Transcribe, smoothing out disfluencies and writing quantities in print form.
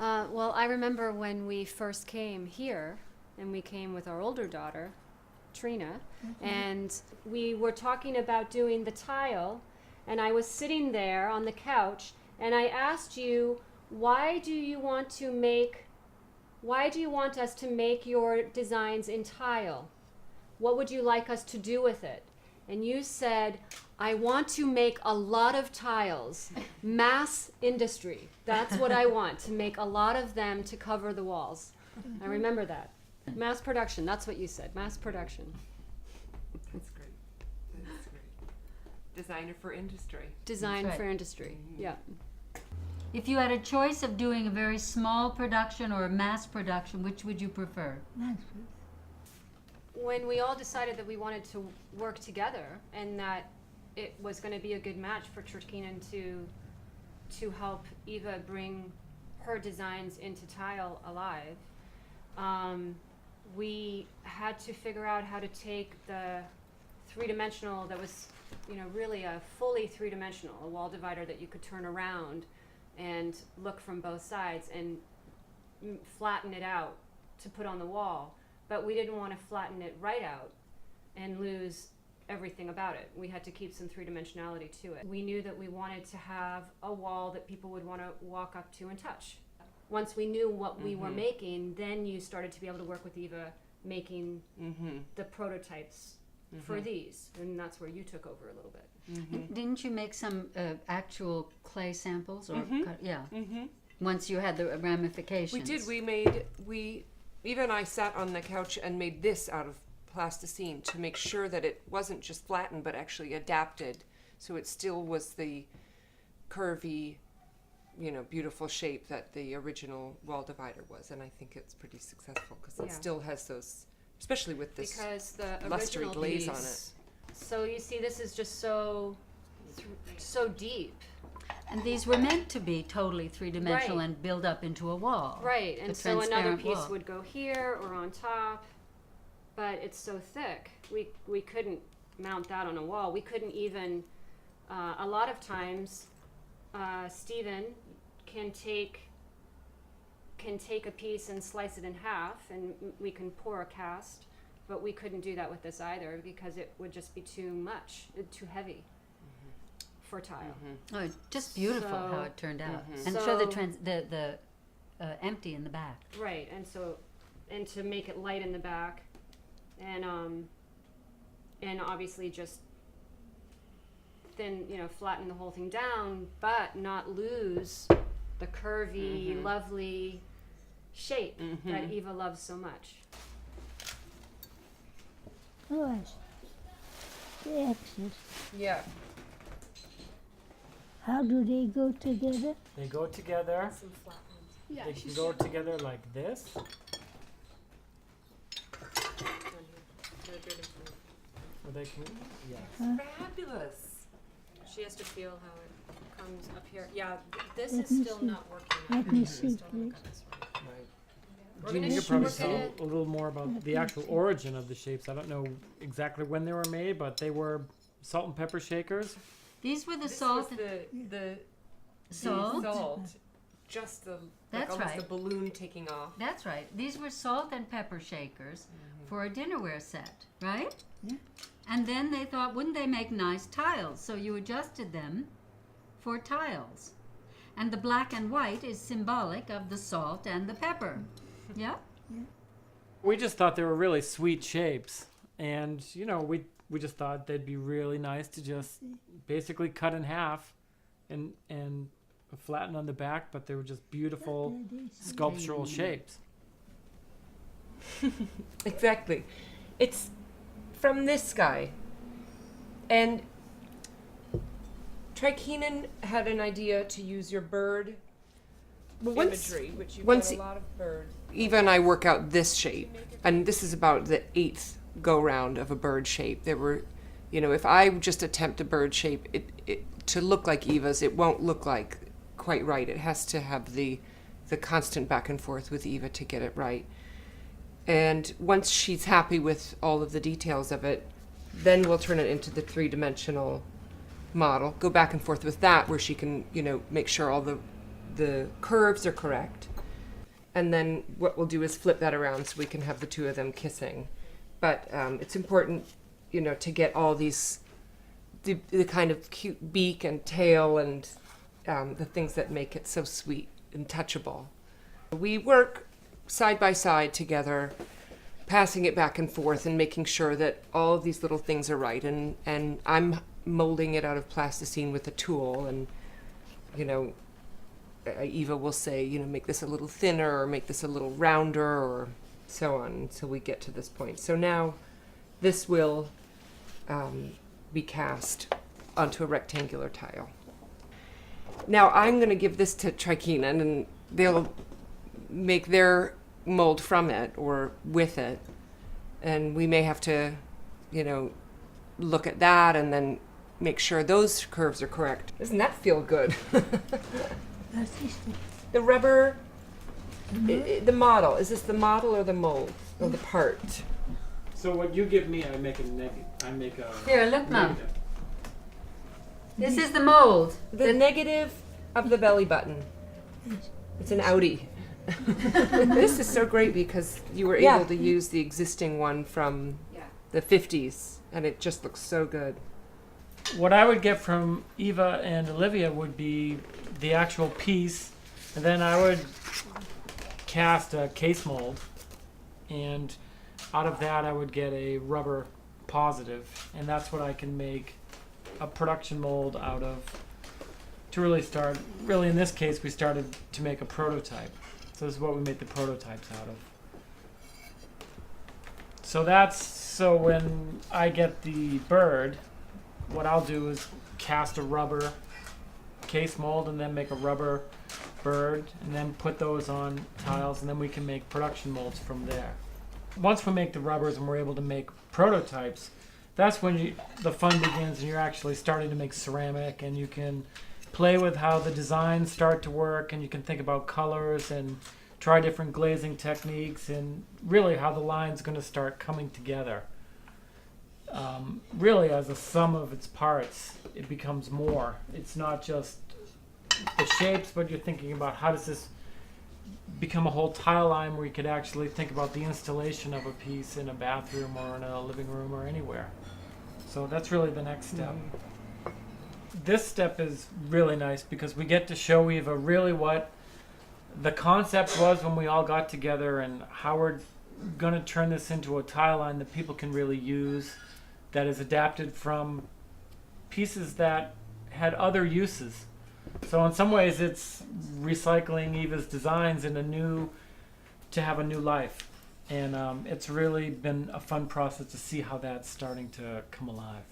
Well, I remember when we first came here, and we came with our older daughter, Trina, and we were talking about doing the tile, and I was sitting there on the couch, and I asked you, why do you want us to make your designs in tile? What would you like us to do with it? And you said, I want to make a lot of tiles, mass industry. That's what I want, to make a lot of them to cover the walls. I remember that. Mass production, that's what you said, mass production. That's great. That's great. Designer for industry. Design That's right. for industry, yeah. If you had a choice of doing a very small production or a mass production, which would you prefer? When we all decided that we wanted to work together and that it was going to be a good match for Trikeenan to help Eva bring her designs into tile alive, we had to figure out how to take the three-dimensional that was, really a fully three-dimensional, a wall divider that you could turn around and look from both sides and flatten it out to put on the wall. But we didn't want to flatten it right out and lose everything about it. We had to keep some three-dimensionality to it. We knew that we wanted to have a wall that people would want to walk up to and touch. Once we knew what we were making, then you started to be able to work with Eva making the prototypes for these. And that's where you took over a little bit. Didn't you make some actual clay samples? Or once you had the ramifications. We did. Eva and I sat on the couch and made this out of plasticine to make sure that it wasn't just flattened but actually adapted, so it still was the curvy, beautiful shape that the original wall divider was. And I think it's pretty successful because it still has those, especially with this Because the lustery original glaze piece, on it. So you see, this is just so deep. And these were meant to be totally three-dimensional Right. and build up into a wall. Right, and A so another transparent piece wall. would go here or on top, but it's so thick, we couldn't mount that on a wall. We couldn't even, a lot of times, Stephen can take a piece and slice it in half, and we can pour a cast, but we couldn't do that with this either because it would just be too much, too heavy for tile. Oh, just beautiful So- how it turned out. And So- show the empty in the back. Right, and to make it light in the back, and obviously just thin, flatten the whole thing down, but not lose the curvy, lovely shape that Eva loves so much. Gosh, the X's. Yeah. How do they go together? They go together. Yeah, They can go together like this. Or they can, yes. Fabulous. She has to feel how it comes up here. Yeah, this Let is me still see. not working. Let me see, please. Right. We're Gina gonna could sh- probably we're tell gonna- a little more about the actual origin of the shapes. I don't know exactly when they were made, but they were salt and pepper shakers. These were the This salt. was the Salt? salt. Just the That's almost right. the balloon taking off. That's right. These were salt and pepper shakers for a dinnerware set, right? Yeah. And then they thought, wouldn't they make nice tiles? So you adjusted them for tiles. And the black and white is symbolic of the salt and the pepper. Yeah? We just thought they were really sweet shapes. And, we just thought they'd be really nice to just basically cut in half and flatten on the back, but they were just beautiful sculptural shapes. Exactly. It's from this guy. And Trikeenan had an idea to use your bird imagery, which you get a lot of bird. Eva and I work out this shape, and this is about the 8th go round of a bird shape. There were, if I just attempt a bird shape, it to look like Eva's, it won't look like quite right. It has to have the constant back and forth with Eva to get it right. And once she's happy with all of the details of it, then we'll turn it into the three-dimensional model, go back and forth with that where she can, make sure all the curves are correct. and then what we'll do is flip that around so we can have the two of them kissing. But it's important, to get all these, the kind of cute beak and tail and the things that make it so sweet and touchable. We work side by side together, passing it back and forth and making sure that all of these little things are right. And I'm molding it out of plasticine with a tool, and Eva will say, make this a little thinner or make this a little rounder or so on until we get to this point. So now this will be cast onto a rectangular tile. Now I'm going to give this to Trikeenan, and they'll make their mold from it or with it. And we may have to, look at that and then make sure those curves are correct. Doesn't that feel good? The rubber, the model. Is this the model or the mold or the part? So what you give me, I make a Here, look, Mom. negative. This is the mold. The negative of the belly button. It's an Audi. This is so great because you were able to use the existing one from the 50s, and it just looks so good. What I would get from Eva and Olivia would be the actual piece, and then I would cast a case mold, and out of that I would get a rubber positive, and that's what I can make a production mold out of to really start. Really, in this case, we started to make a prototype. So this is what we made the prototypes out of. So when I get the bird, what I'll do is cast a rubber case mold and then make a rubber bird and then put those on tiles, and then we can make production molds from there. Once we make the rubbers and we're able to make prototypes, that's when the fun begins and you're actually starting to make ceramic, and you can play with how the designs start to work, and you can think about colors and try different glazing techniques and really how the line's going to start coming together. Really, as a sum of its parts, it becomes more. It's not just the shapes, but you're thinking about how does this become a whole tile line where you could actually think about the installation of a piece in a bathroom or in a living room or anywhere. So that's really the next step. This step is really nice because we get to show Eva really what the concept was when we all got together and how we're going to turn this into a tile line that people can really use, that is adapted from pieces that had other uses. So in some ways it's recycling Eva's designs to have a new life. And it's really been a fun process to see how that's starting to come alive.